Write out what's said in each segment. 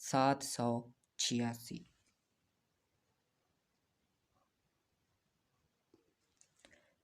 786,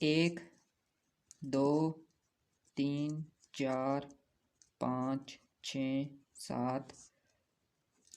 1 2 3 4 5 6 7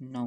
9।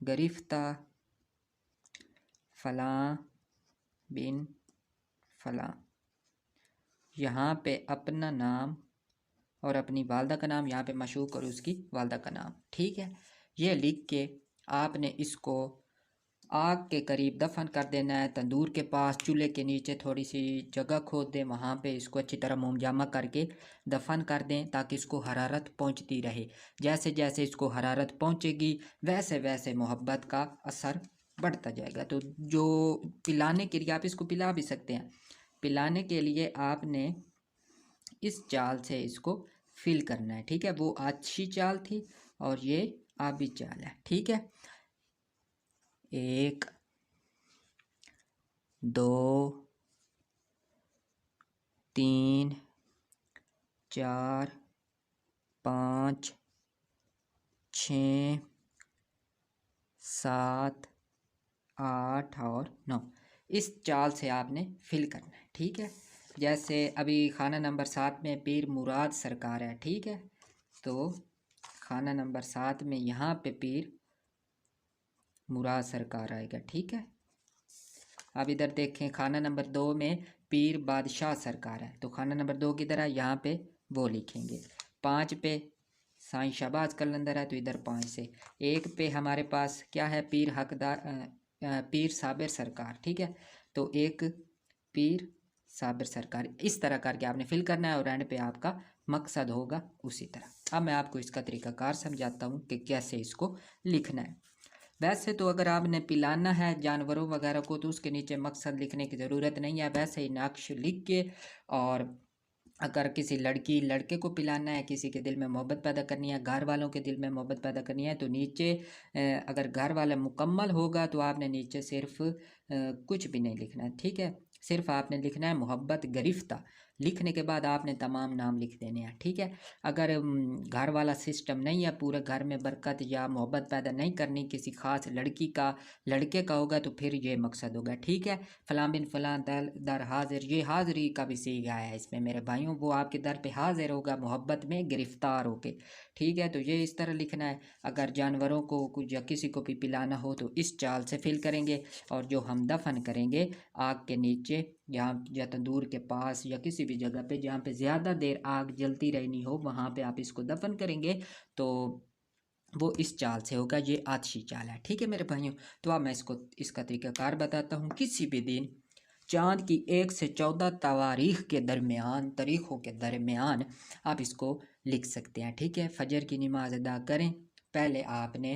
گرفتہ فلاں بن فلاں، یہاں پہ اپنا نام اور اپنی والدہ کا نام، یہاں پہ مشوق اور اس کی والدہ کا نام، ٹھیک ہے۔ یہ لکھ کے آپ نے اس کو آگ کے قریب دفن کر دینا ہے، تندور کے پاس چولہے کے نیچے تھوڑی سی جگہ کھود دیں، وہاں پہ اس کو اچھی طرح موم جامہ کر کے دفن کر دیں تاکہ اس کو حرارت پہنچتی رہے۔ جیسے جیسے اس کو حرارت پہنچے گی ویسے ویسے محبت کا اثر بڑھتا جائے گا۔ تو جو پلانے کے لیے آپ اس کو پلا بھی سکتے ہیں، پلانے کے لیے آپ نے اس چال سے اس کو فل کرنا ہے، ٹھیک ہے۔ وہ اچھی چال تھی اور یہ آبی چال ہے، ٹھیک ہے۔ 1 2 3 4 5 6 7 8 اور 9 اس چال سے آپ نے فل کرنا ہے، ٹھیک ہے۔ جیسے ابھی خانہ نمبر 7 میں پیر مراد سرکار ہے، ٹھیک ہے، تو خانہ نمبر 7 میں یہاں پہ پیر مراد سرکار آئے گا، ٹھیک ہے۔ اب ادھر دیکھیں خانہ نمبر 2 میں پیر بادشاہ سرکار ہے، تو خانہ نمبر 2 کی طرح یہاں پہ وہ لکھیں گے۔ 5 پہ سائیں شہباز قلندر ہے تو ادھر 5 سے۔ 1 پہ ہمارے پاس کیا ہے، پیر حقدار پیر صابر سرکار، ٹھیک ہے، تو 1 پیر صابر سرکار، اس طرح کر کے آپ نے فل کرنا ہے اور اینڈ پہ آپ کا مقصد ہوگا اسی طرح۔ اب میں آپ کو اس کا طریقہ کار سمجھاتا ہوں کہ کیسے اس کو لکھنا ہے۔ ویسے تو اگر آپ نے پلانا ہے جانوروں وغیرہ کو تو اس کے نیچے مقصد لکھنے کی ضرورت نہیں ہے، ویسے ہی نقش لکھ کے، اور اگر کسی لڑکے کو پلانا ہے، کسی کے دل میں محبت پیدا کرنی ہے، گھر والوں کے دل میں محبت پیدا کرنی ہے، تو نیچے اگر گھر والا مکمل ہوگا تو آپ نے نیچے صرف کچھ بھی نہیں لکھنا ہے، ٹھیک ہے، صرف آپ نے لکھنا ہے محبت گرفتہ، لکھنے کے بعد آپ نے تمام نام لکھ دینے ہیں، ٹھیک ہے۔ اگر گھر والا سسٹم نہیں ہے، پورے گھر میں برکت یا محبت پیدا نہیں کرنی کسی خاص لڑکے کا ہوگا تو پھر یہ مقصد ہوگا، ٹھیک ہے۔ فلاں بن فلاں در حاضر، یہ حاضری کا بھی صیغہ ہے اس میں میرے بھائیوں، وہ آپ کے در پہ حاضر ہوگا محبت میں گرفتار ہو کے، ٹھیک ہے۔ تو یہ اس طرح لکھنا ہے۔ اگر جانوروں کو یا کسی کو بھی پلانا ہو تو اس چال سے فل کریں گے، اور جو ہم دفن کریں گے آگ کے نیچے یا تندور کے پاس یا کسی بھی جگہ پہ جہاں پہ زیادہ دیر آگ جلتی رہنی ہو، وہاں پہ آپ اس کو دفن کریں گے تو وہ اس چال سے ہوگا، یہ آتشی چال ہے، ٹھیک ہے میرے بھائیوں۔ تو اب میں اس کا طریقہ کار بتاتا ہوں۔ کسی بھی دن چاند کی 1 سے 14 تاریخوں کے درمیان آپ اس کو لکھ سکتے ہیں، ٹھیک ہے۔ فجر کی نماز ادا کریں، پہلے آپ نے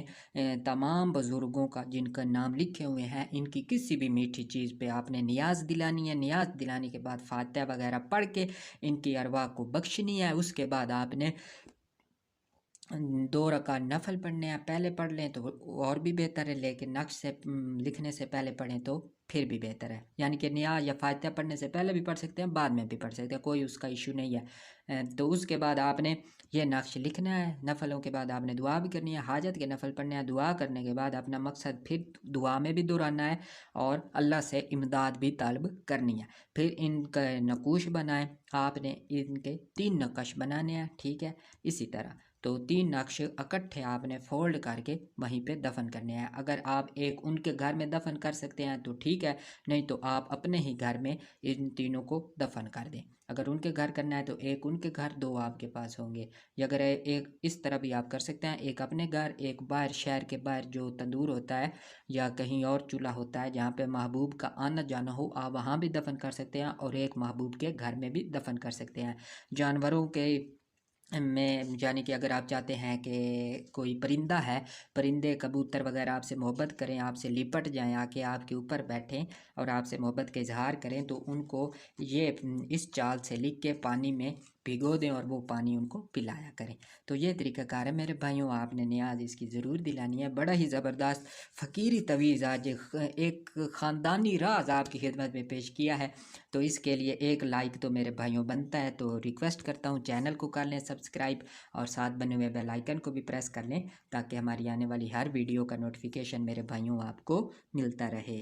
تمام بزرگوں کا جن کا نام لکھے ہوئے ہیں ان کی کسی بھی میٹھی چیز پہ آپ نے نیاز دلانی ہے، نیاز دلانے کے بعد فاتحہ وغیرہ پڑھ کے ان کی ارواح کو بخشنی ہے۔ اس کے بعد آپ نے 2 رکعت نفل پڑھنے ہیں، پہلے پڑھ لیں تو اور بھی بہتر ہے، لیکن نقش سے لکھنے سے پہلے پڑھیں تو پھر بھی بہتر ہے، یعنی کہ نیاز یا فاتحہ پڑھنے سے پہلے بھی پڑھ سکتے ہیں، بعد میں بھی پڑھ سکتے ہیں، کوئی اس کا ایشو نہیں ہے۔ تو اس کے بعد آپ نے یہ نقش لکھنا ہے، نفلوں کے بعد آپ نے دعا بھی کرنی ہے، حاجت کے نفل پڑھنے ہیں، دعا کرنے کے بعد اپنا مقصد پھر دعا میں بھی دہرانا ہے اور اللہ سے امداد بھی طلب کرنی ہے۔ پھر ان کا نقوش بنائیں، آپ نے ان کے 3 نقش بنانے ہیں، ٹھیک ہے، اسی طرح تو 3 نقش اکٹھے آپ نے فولڈ کر کے وہیں پہ دفن کرنے ہیں۔ اگر آپ ایک ان کے گھر میں دفن کر سکتے ہیں تو ٹھیک ہے، نہیں تو آپ اپنے ہی گھر میں ان تینوں کو دفن کر دیں۔ اگر ان کے گھر کرنا ہے تو ایک ان کے گھر، 2 آپ کے پاس ہوں گے، یا اگر ایک اس طرح بھی آپ کر سکتے ہیں، ایک اپنے گھر، ایک باہر شہر کے باہر جو تندور ہوتا ہے یا کہیں اور چولہا ہوتا ہے جہاں پہ محبوب کا آنا جانا ہو، آپ وہاں بھی دفن کر سکتے ہیں، اور ایک محبوب کے گھر میں بھی دفن کر سکتے ہیں۔ جانوروں کے میں یعنی کہ اگر آپ چاہتے ہیں کہ کوئی پرندہ ہے، پرندے کبوتر وغیرہ آپ سے محبت کریں، آپ سے لپٹ جائیں، آ کے آپ کے اوپر بیٹھیں اور آپ سے محبت کا اظہار کریں، تو ان کو یہ اس چال سے لکھ کے پانی میں بھگو دیں اور وہ پانی ان کو پلایا کریں۔ تو یہ طریقہ کار ہے میرے بھائیوں، آپ نے نیاز اس کی ضرور دلانی ہے۔ بڑا ہی زبردست فقیری تویز آج ایک خاندانی راز آپ کی خدمت میں پیش کیا ہے، تو اس کے لیے ایک لائک تو میرے بھائیوں بنتا ہے، تو ریکویسٹ کرتا ہوں چینل کو کر لیں سبسکرائب اور ساتھ بنے ہوئے بیل آئیکن کو بھی پریس کر لیں تاکہ ہماری آنے والی ہر ویڈیو کا نوٹیفیکیشن میرے بھائیوں آپ کو ملتا رہے۔